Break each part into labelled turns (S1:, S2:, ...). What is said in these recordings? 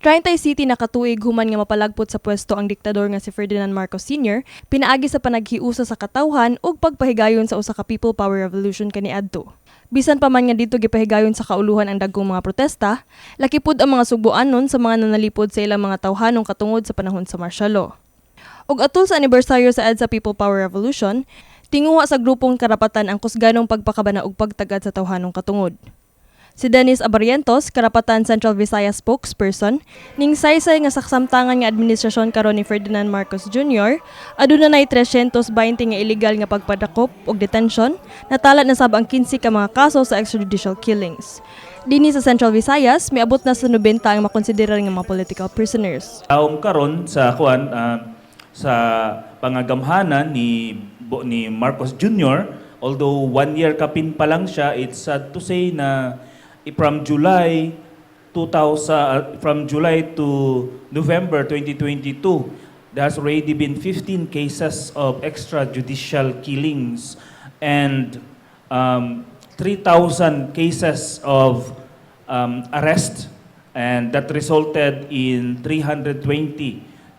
S1: 30 City nakatuig human nga mapalagpot sa pwesto ang diktador nga si Ferdinand Marcos Sr. pinaagi sa panaghiusa sa katawhan ug pagpahigayon sa usa ka People Power Revolution kaniadto. Bisan pa man nga dito gipahigayon sa kauluhan ang dagkong mga protesta, lakipod ang mga sugbuanon sa mga nanalipod sa ilang mga tawhanong katungod sa panahon sa martial law. Ug atol sa anibersaryo sa EDSA People Power Revolution, tinguha sa grupong karapatan ang kusganong pagpakabana ug pagtagad sa tawhanong katungod. Si Dennis Abarrientos, Karapatan Central Visayas spokesperson, ning saysay nga saksamtangan nga administrasyon karon ni Ferdinand Marcos Jr., aduna nay 320 nga illegal nga pagpadakop ug detention, natala na sab ang 15 ka mga kaso sa extrajudicial killings. Dinhi sa Central Visayas, miabot na sa 90 ang makonsiderar nga mga political prisoners.
S2: Karon sa sa pangagamhanan ni Marcos Jr., although 1 year kapin pa lang siya, it's sad to say na from July to November 2022, there has already been 15 cases of extrajudicial killings and 3,000 cases of arrest, and that resulted in 320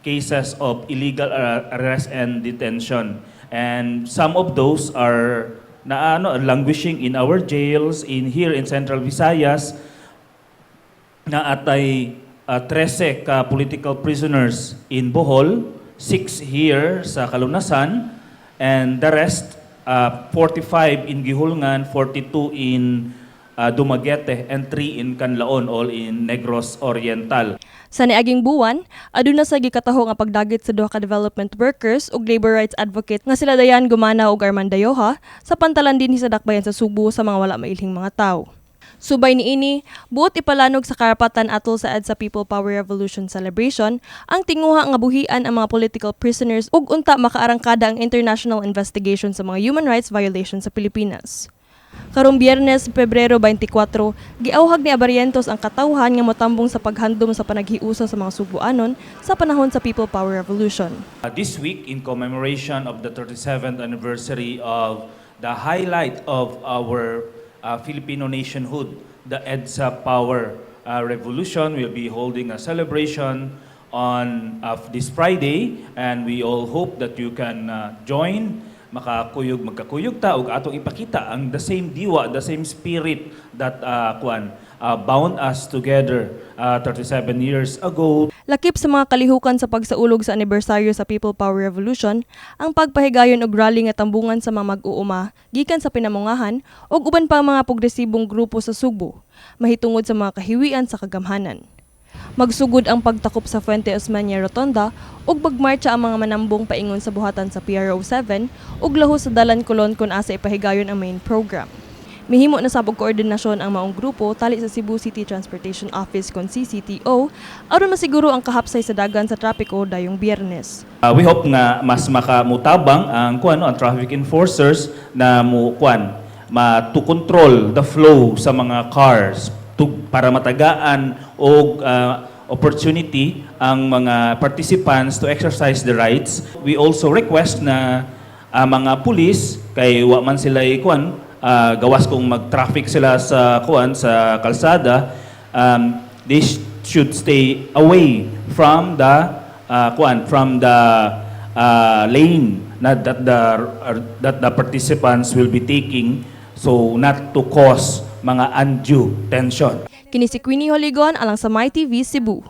S2: cases of illegal arrest and detention. And some of those are languishing in our jails here in Central Visayas, na atay 13 ka political prisoners in Bohol, 6 here sa Kalunasan, and the rest 45 in Gihulngan, 42 in Dumaguete, and 3 in Canlaon, all in Negros Oriental.
S1: Sa niaging buwan, aduna sa gikataho nga pagdagit sa duha ka development workers ug labor rights advocate nga sila Dayan Gumana ug Armand Dayoha sa pantalan dinhi sa dakbayan sa Subo sa mga wala mailhing mga tawo. Subay niini, buot ipalanog sa karapatan atol sa EDSA People Power Revolution celebration ang tinguha nga buhian ang mga political prisoners ug unta makaarangkada ang international investigation sa mga human rights violations sa Pilipinas. Karong Biyernes, Pebrero 24, giawhag ni Abarrientos ang katawhan nga motambong sa paghandom sa panaghiusa sa mga subuanon sa panahon sa People Power Revolution.
S2: This week, in commemoration of the 37th anniversary of the highlight of our Filipino nationhood, the EDSA Power Revolution, we'll be holding a celebration on this Friday, and we all hope that you can join. Magkakuyog ta ug atong ipakita ang the same diwa, the same spirit that bound us together 37 years ago.
S1: Lakip sa mga kalihukan sa pagsaulog sa anibersaryo sa People Power Revolution, ang pagpahigayon og rally nga tambungan sa mga mag-uuma gikan sa pinamungahan ug uban pa mga progresibong grupo sa Subo, mahitungod sa mga kahiwian sa kagamhanan. Magsugod ang pagtakop sa Fuente Osmeña Rotonda ug magmarcha ang mga manambong paingon sa buhatan sa PRO 7 ug lahos sa Dalan Colon kun asa ipahigayon ang main program. Mihimo na sabog koordinasyon ang maong grupo tali sa Cebu City Transportation Office kon CCTO aron masiguro ang kahapsay sa dagan sa trapiko dayong Biyernes.
S2: We hope nga mas makamutabang ang ang traffic enforcers na to control the flow sa mga cars para matagaan og opportunity ang mga participants to exercise the rights. We also request na mga pulis kay wa man sila gawas kung mag-traffic sila sa sa kalsada, they should stay away from the lane that the participants will be taking, so not to cause mga undue tension.
S1: Kini si Queenie Holigon alang sa MyTV Cebu.